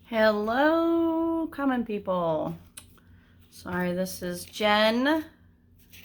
Hello, common people. Sorry, this is Jen,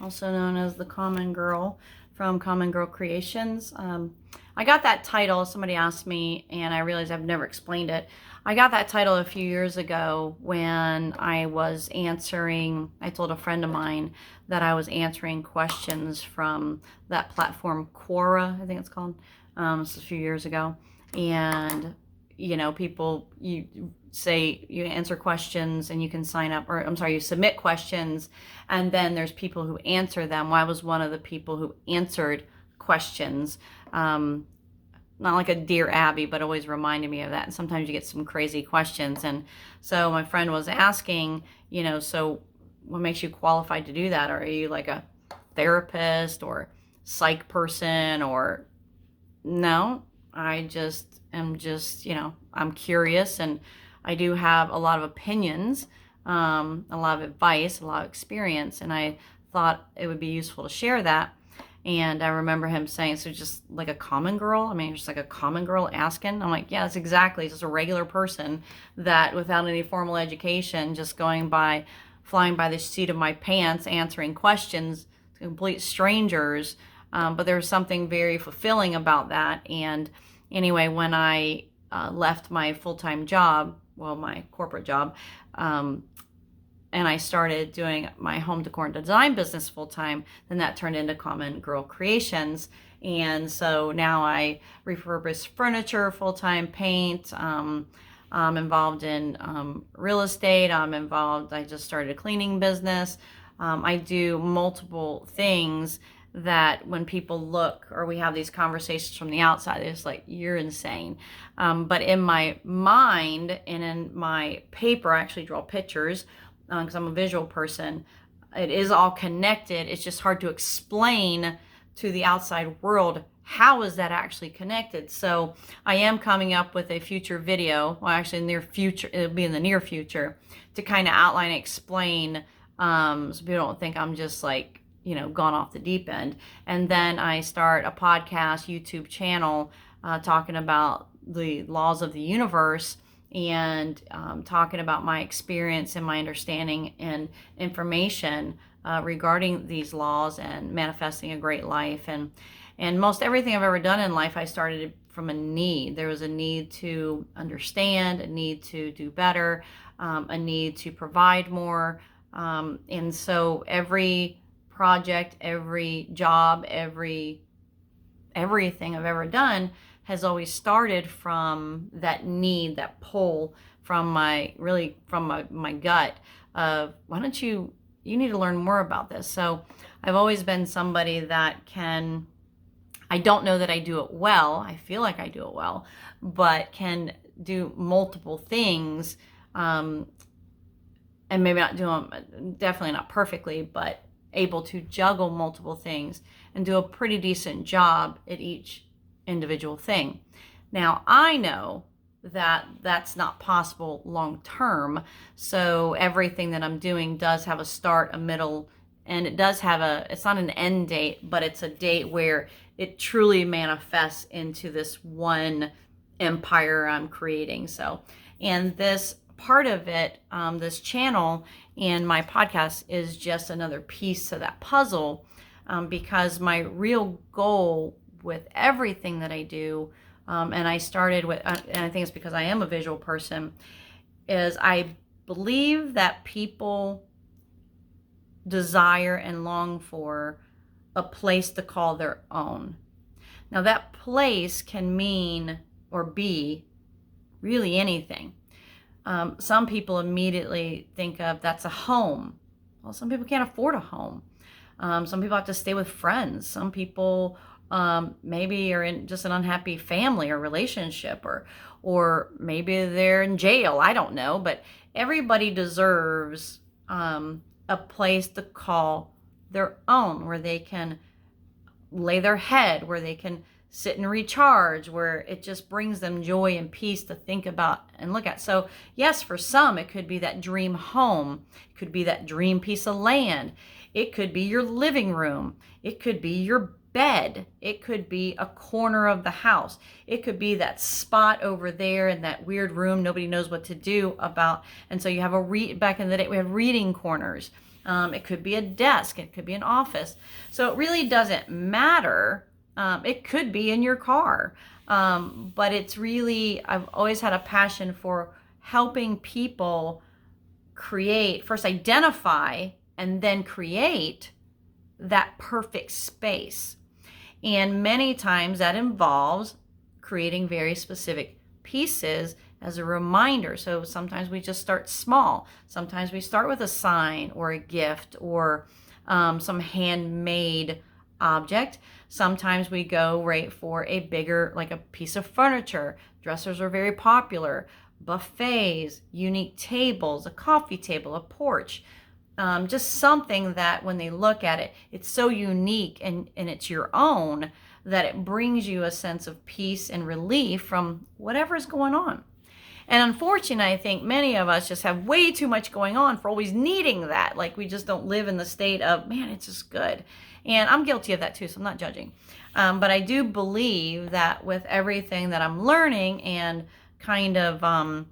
also known as the Common Girl from Common Girl Creations. I got that title, somebody asked me, and I realized I've never explained it. I got that title a few years ago when I told a friend of mine that I was answering questions from that platform, Quora, I think it's called. This was a few years ago. And you answer questions and you can sign up, or I'm sorry, you submit questions and then there's people who answer them. Well, I was one of the people who answered questions. Not like a Dear Abby, but always reminded me of that. And sometimes you get some crazy questions. And so my friend was asking, so what makes you qualified to do that? Are you like a therapist or psych person? Or no, I just am I'm curious, and I do have a lot of opinions, a lot of advice, a lot of experience, and I thought it would be useful to share that. And I remember him saying, so just like a common girl? I mean, just like a common girl asking? I'm like, yeah, that's exactly. Just a regular person that without any formal education, just flying by the seat of my pants, answering questions to complete strangers. But there was something very fulfilling about that. And anyway, when I left my full-time job, my corporate job, and I started doing my home decor and design business full-time, then that turned into CommonGirl Creations. And so now I refurbish furniture full-time, paint. I'm involved in real estate. I just started a cleaning business. I do multiple things that when people look or we have these conversations from the outside, it's like, you're insane. But in my mind and in my paper, I actually draw pictures because I'm a visual person. It is all connected. It's just hard to explain to the outside world how is that actually connected. So I am coming up with a future video, well, actually near future, it'll be in the near future, to kind of outline and explain so people don't think I'm just like, gone off the deep end. And then I start a podcast, YouTube channel talking about the laws of the universe and talking about my experience and my understanding and information regarding these laws and manifesting a great life. And most everything I've ever done in life, I started from a need. There was a need to understand, a need to do better, a need to provide more. And so every project, every job, everything I've ever done has always started from that need, that pull from my gut of, why don't you need to learn more about this. So I've always been somebody that I don't know that I do it well. I feel like I do it well, but can do multiple things, and maybe not do them, definitely not perfectly, but able to juggle multiple things and do a pretty decent job at each individual thing. Now, I know that that's not possible long term. So everything that I'm doing does have a start, a middle, and it does have it's not an end date, but it's a date where it truly manifests into this one empire I'm creating. So, and this part of it, this channel and my podcast is just another piece to that puzzle, because my real goal with everything that I do, and I started with, and I think it's because I am a visual person, is I believe that people desire and long for a place to call their own. Now that place can mean or be really anything. Some people immediately think of that's a home. Well, some people can't afford a home. Some people have to stay with friends. Some people maybe are in just an unhappy family or relationship, or maybe they're in jail. I don't know, but everybody deserves a place to call their own, where they can lay their head, where they can sit and recharge, where it just brings them joy and peace to think about and look at. So yes, for some, it could be that dream home. It could be that dream piece of land. It could be your living room. It could be your bed. It could be a corner of the house. It could be that spot over there in that weird room nobody knows what to do about. And so you have back in the day, we have reading corners. It could be a desk. It could be an office. So it really doesn't matter. It could be in your car. But it's really, I've always had a passion for helping people first identify and then create that perfect space. And many times that involves creating very specific pieces as a reminder. So sometimes we just start small. Sometimes we start with a sign or a gift or some handmade object. Sometimes we go right for a bigger, like a piece of furniture. Dressers are very popular. Buffets, unique tables, a coffee table, a porch. Just something that when they look at it, it's so unique and it's your own that it brings you a sense of peace and relief from whatever's going on. And unfortunately, I think many of us just have way too much going on for always needing that. Like we just don't live in the state of, man, it's just good. And I'm guilty of that too, so I'm not judging. But I do believe that with everything that I'm learning and kind of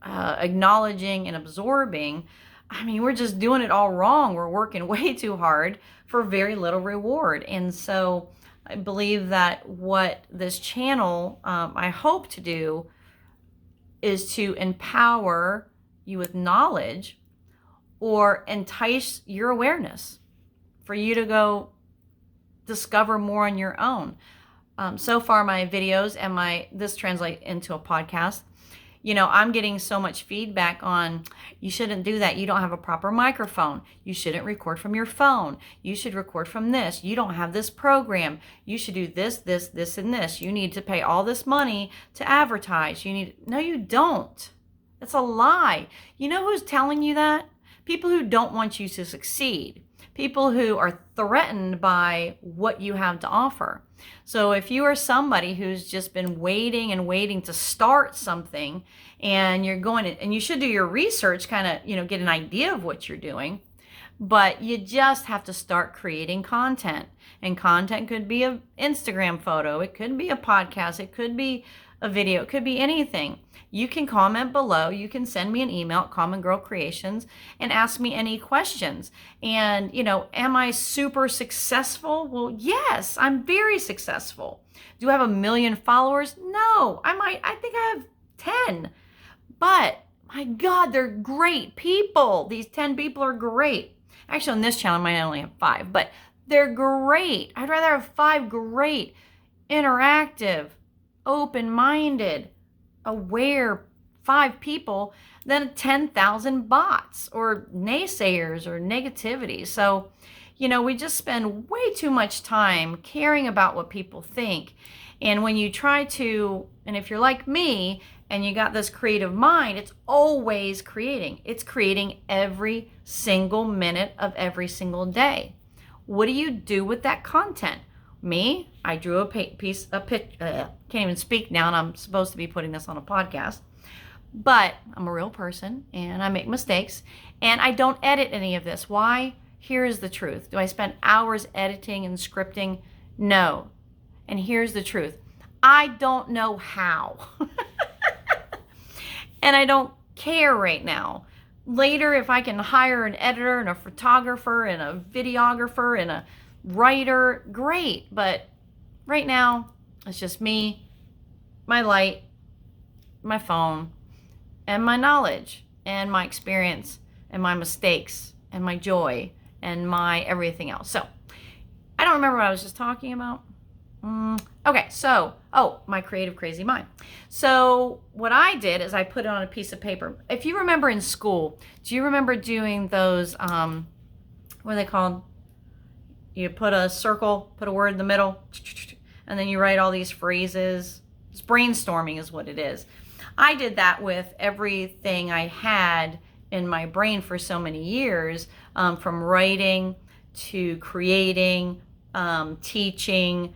acknowledging and absorbing, I mean, we're just doing it all wrong. We're working way too hard for very little reward. And so I believe that what this channel, I hope to do is to empower you with knowledge or entice your awareness for you to go discover more on your own. So far, my videos and this translate into a podcast. You know, I'm getting so much feedback on, you shouldn't do that. You don't have a proper microphone. You shouldn't record from your phone. You should record from this. You don't have this program. You should do this, this, this, and this. You need to pay all this money to advertise. No, you don't. That's a lie. You know who's telling you that? People who don't want you to succeed. People who are threatened by what you have to offer. So if you are somebody who's just been waiting and waiting to start something, and you're going to, and you should do your research, kind of, you know, get an idea of what you're doing, but you just have to start creating content. And content could be an Instagram photo, it could be a podcast, it could be a video, it could be anything. You can comment below. You can send me an email at CommonGirl Creations and ask me any questions. And, you know, am I super successful? Well, yes, I'm very successful. Do I have 1 million followers? No, I think I have 10. But my God, they're great people. These 10 people are great. Actually, on this channel, I might only have 5, but they're great. I'd rather have 5 great, interactive, open-minded, aware 5 people than 10,000 bots or naysayers or negativity. So, you know, we just spend way too much time caring about what people think. And when you try to, and if you're like me and you got this creative mind, it's always creating. It's creating every single minute of every single day. What do you do with that content? Me, I drew a can't even speak now, and I'm supposed to be putting this on a podcast. But I'm a real person, and I make mistakes, and I don't edit any of this. Why? Here's the truth. Do I spend hours editing and scripting? No. And here's the truth. I don't know how. And I don't care right now. Later, if I can hire an editor and a photographer and a videographer and a writer, great. But right now, it's just me, my light, my phone, and my knowledge, and my experience, and my mistakes, and my joy, and my everything else. So, I don't remember what I was just talking about. Okay, so, my creative crazy mind. So, what I did is I put it on a piece of paper. If you remember in school, do you remember doing those, what are they called? You put a circle, put a word in the middle, and then you write all these phrases. It's brainstorming is what it is. I did that with everything I had in my brain for so many years, from writing to creating, teaching,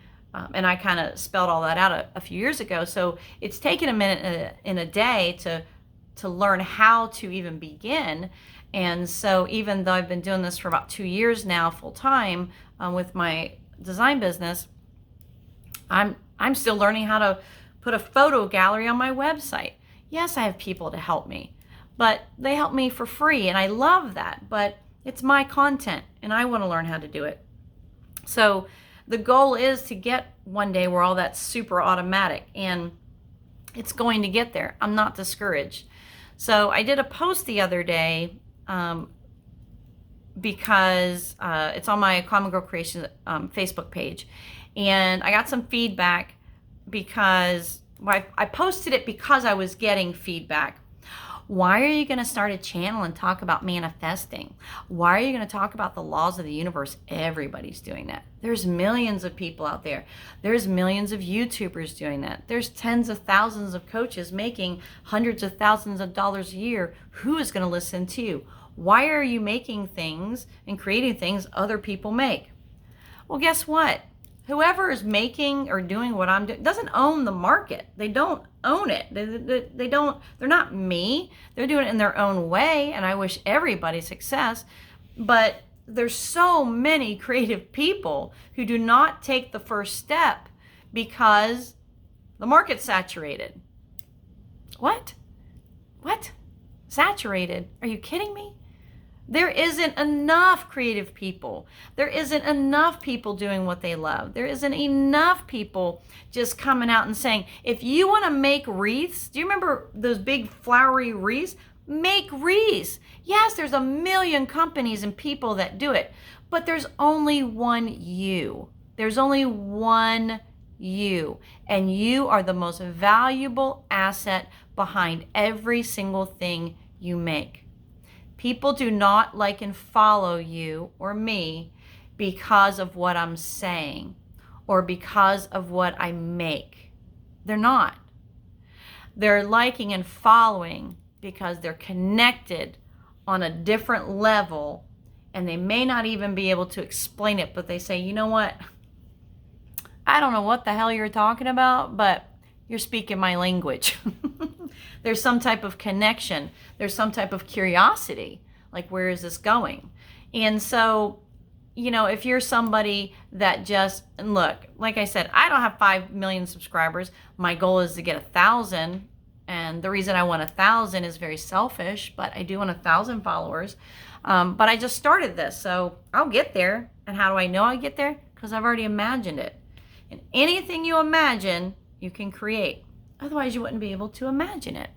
and I kind of spelled all that out a few years ago. So it's taken a minute in a day to learn how to even begin. And so even though I've been doing this for about 2 years now full time with my design business, I'm still learning how to put a photo gallery on my website. Yes, I have people to help me, but they help me for free, and I love that, but it's my content, and I want to learn how to do it. So the goal is to get one day where all that's super automatic, and it's going to get there. I'm not discouraged. So I did a post the other day because it's on my CommonGirl Creation Facebook page, and I got some feedback because I posted it because I was getting feedback. Why are you going to start a channel and talk about manifesting? Why are you going to talk about the laws of the universe? Everybody's doing that. There's millions of people out there. There's millions of YouTubers doing that. There's tens of thousands of coaches making hundreds of thousands of dollars a year. Who is going to listen to you? Why are you making things and creating things other people make? Well, guess what? Whoever is making or doing what I'm doing doesn't own the market. They don't own it. They're not me. They're doing it in their own way, and I wish everybody success. But there's so many creative people who do not take the first step because the market's saturated. What? Saturated? Are you kidding me? There isn't enough creative people. There isn't enough people doing what they love. There isn't enough people just coming out and saying, if you want to make wreaths, do you remember those big flowery wreaths? Make wreaths. Yes, there's a million companies and people that do it, but there's only one you. There's only one you, and you are the most valuable asset behind every single thing you make. People do not like and follow you or me because of what I'm saying or because of what I make. They're not. They're liking and following because they're connected on a different level, and they may not even be able to explain it, but they say, you know what? I don't know what the hell you're talking about, but you're speaking my language. There's some type of connection. There's some type of curiosity. Like, where is this going? And so, you know, if you're somebody that just, and look, like I said, I don't have 5 million subscribers. My goal is to get 1,000. And the reason I want 1,000 is very selfish, but I do want 1,000 followers. But I just started this, so I'll get there. And how do I know I get there? Because I've already imagined it. And anything you imagine, you can create. Otherwise, you wouldn't be able to imagine it.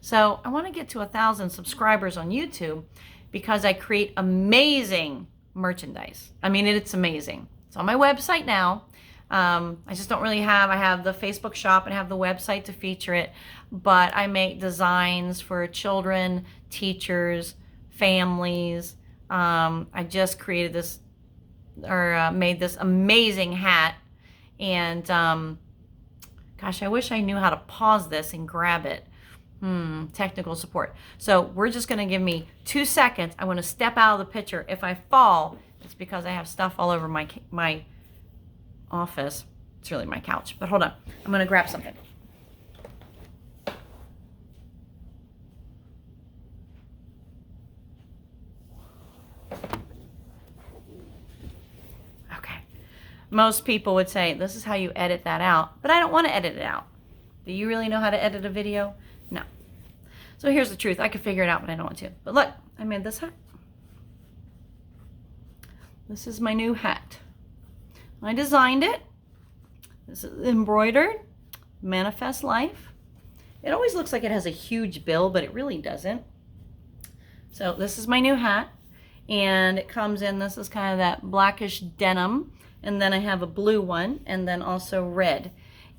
So I want to get to 1,000 subscribers on YouTube because I create amazing merchandise. I mean, it's amazing. It's on my website now. I just don't really I have the Facebook shop and have the website to feature it, but I make designs for children, teachers, families. I just created this, or made this amazing hat, and gosh, I wish I knew how to pause this and grab it. Technical support. So we're just going to give me 2 seconds. I want to step out of the picture. If I fall, it's because I have stuff all over my office. It's really my couch, but hold on. I'm going to grab something. Okay. Most people would say, this is how you edit that out, but I don't want to edit it out. Do you really know how to edit a video? No. So here's the truth. I could figure it out, but I don't want to. But look, I made this hat. This is my new hat. I designed it. This is embroidered. Manifest life. It always looks like it has a huge bill, but it really doesn't. So this is my new hat. And it comes in, this is kind of that blackish denim. And then I have a blue one, and then also red.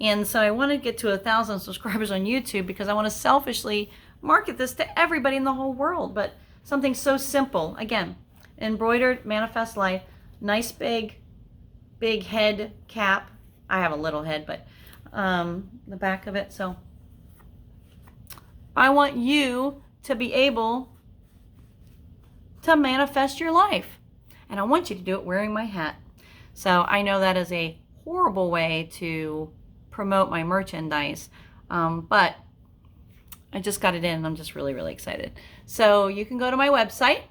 And so I want to get to 1,000 subscribers on YouTube because I want to selfishly market this to everybody in the whole world. But something so simple. Again, embroidered, manifest life, nice big head cap. I have a little head, but the back of it. So I want you to be able to manifest your life. And I want you to do it wearing my hat. So I know that is a horrible way to promote my merchandise, but I just got it in and I'm just really, really excited. So you can go to my website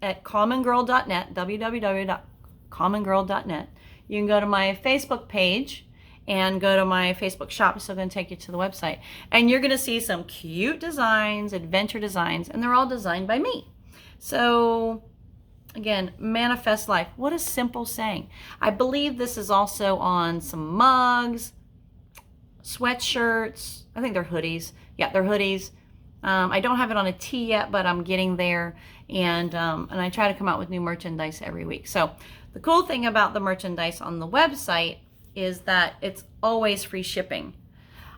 at commongirl.net, www.commongirl.net. you can go to my Facebook page and go to my Facebook shop. It's still going to take you to the website. And you're going to see some cute designs, adventure designs, and they're all designed by me. So again, manifest life. What a simple saying. I believe this is also on some mugs, sweatshirts. I think they're hoodies. Yeah, they're hoodies. I don't have it on a tee yet, but I'm getting there. And I try to come out with new merchandise every week. So the cool thing about the merchandise on the website is that it's always free shipping.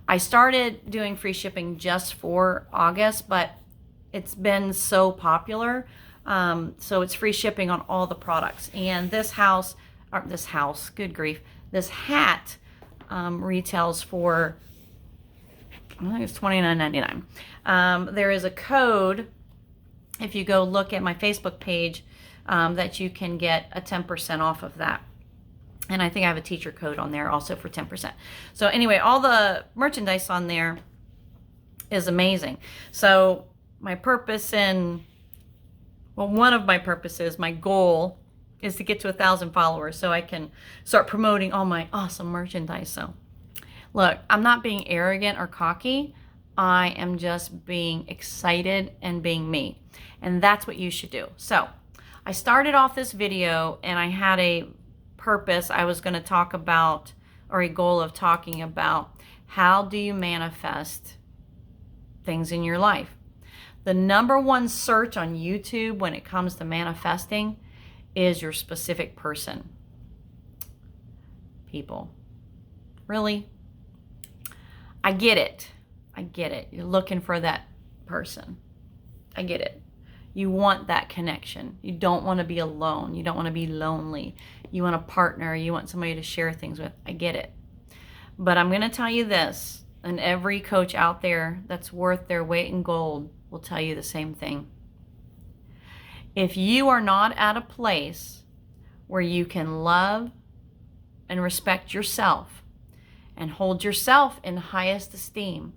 I started doing free shipping just for August, but it's been so popular. So it's free shipping on all the products. And this good grief, this hat retails for, I think it's $29.99. There is a code, if you go look at my Facebook page, that you can get a 10% off of that. And I think I have a teacher code on there also for 10%. So anyway, all the merchandise on there is amazing. So my purpose one of my purposes, my goal is to get to 1,000 followers so I can start promoting all my awesome merchandise. So look, I'm not being arrogant or cocky. I am just being excited and being me. And that's what you should do. So I started off this video and I had a purpose. I was going to talk about, or a goal of talking about, how do you manifest things in your life? The number one search on YouTube when it comes to manifesting is your specific person. People. Really? I get it. I get it. You're looking for that person. I get it. You want that connection. You don't want to be alone. You don't want to be lonely. You want a partner. You want somebody to share things with. I get it. But I'm going to tell you this, and every coach out there that's worth their weight in gold will tell you the same thing. If you are not at a place where you can love and respect yourself and hold yourself in highest esteem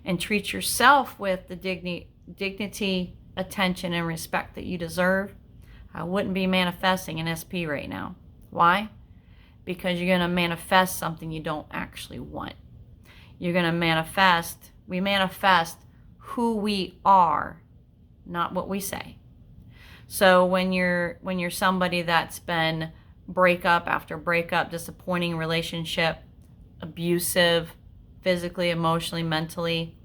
and treat yourself with the dignity, attention, and respect that you deserve, I wouldn't be manifesting an SP right now. Why? Because you're going to manifest something you don't actually want. You're going to we manifest who we are, not what we say. So when you're somebody that's been breakup after breakup, disappointing relationship, abusive, physically, emotionally, mentally,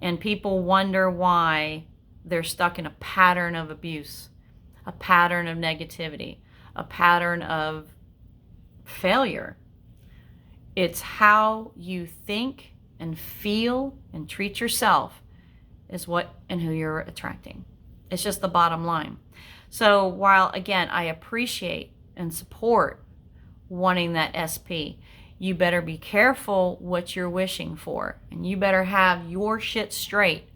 and people wonder why they're stuck in a pattern of abuse, a pattern of negativity, a pattern of failure. It's how you think and feel and treat yourself is what and who you're attracting. It's just the bottom line. So while, again, I appreciate and support wanting that SP, you better be careful what you're wishing for. And you better have your shit straight,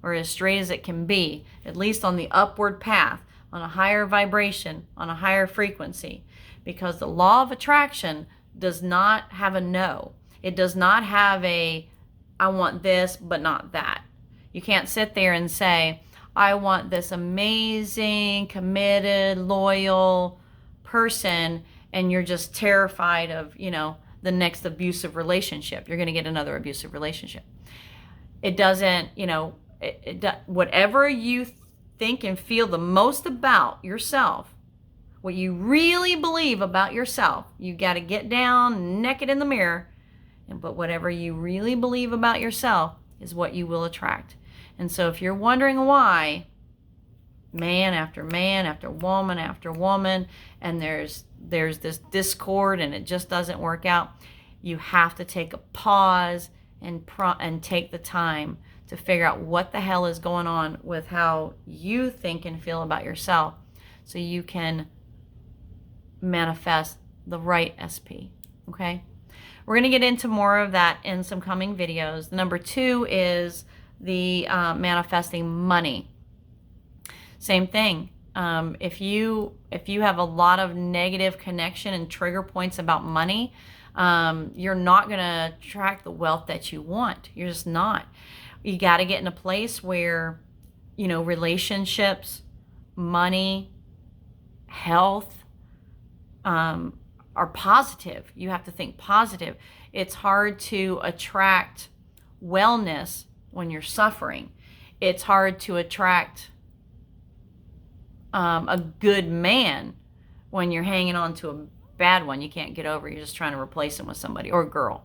or as straight as it can be, at least on the upward path, on a higher vibration, on a higher frequency. Because the law of attraction does not have a no. It does not have a, I want this, but not that. You can't sit there and say, I want this amazing, committed, loyal person, and you're just terrified of, the next abusive relationship. You're going to get another abusive relationship. It doesn't, whatever you think and feel the most about yourself, what you really believe about yourself, you got to get down naked in the mirror. But whatever you really believe about yourself is what you will attract. And so if you're wondering why man after woman after woman, and there's this discord and it just doesn't work out, you have to take a pause and take the time to figure out what the hell is going on with how you think and feel about yourself, so you can manifest the right SP. Okay? We're going to get into more of that in some coming videos. Number 2 is the manifesting money. Same thing. If you have a lot of negative connection and trigger points about money, you're not going to attract the wealth that you want. You're just not. You got to get in a place where, relationships, money, health, are positive. You have to think positive. It's hard to attract wellness when you're suffering. It's hard to attract a good man when you're hanging on to a bad one you can't get over. You're just trying to replace him with somebody, or a girl.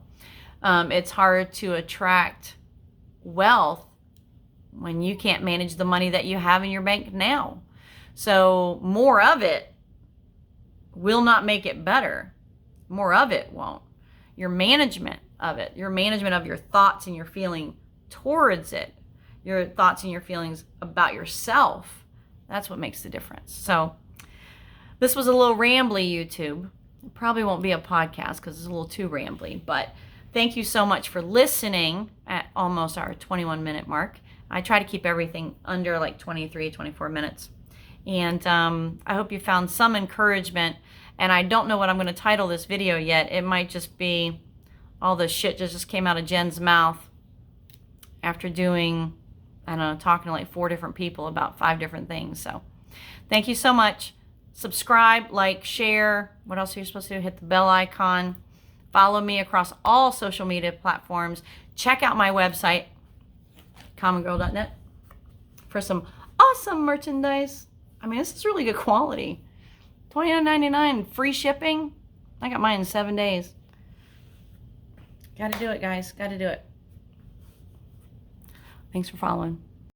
It's hard to attract wealth when you can't manage the money that you have in your bank now. So more of it will not make it better. More of it won't. Your management of it, your management of your thoughts and your feeling towards it, your thoughts and your feelings about yourself, that's what makes the difference. So this was a little rambly, YouTube. It probably won't be a podcast because it's a little too rambly, but thank you so much for listening at almost our 21-minute mark. I try to keep everything under like 23, 24 minutes. And I hope you found some encouragement. And I don't know what I'm going to title this video yet. It might just be all the shit just came out of Jen's mouth after doing, I don't know, talking to like 4 different people about 5 different things. So thank you so much. Subscribe, like, share. What else are you supposed to do? Hit the bell icon. Follow me across all social media platforms. Check out my website, CommonGirl.net, for some awesome merchandise. I mean, this is really good quality. $29.99, free shipping. I got mine in 7 days. Got to do it, guys. Got to do it. Thanks for following.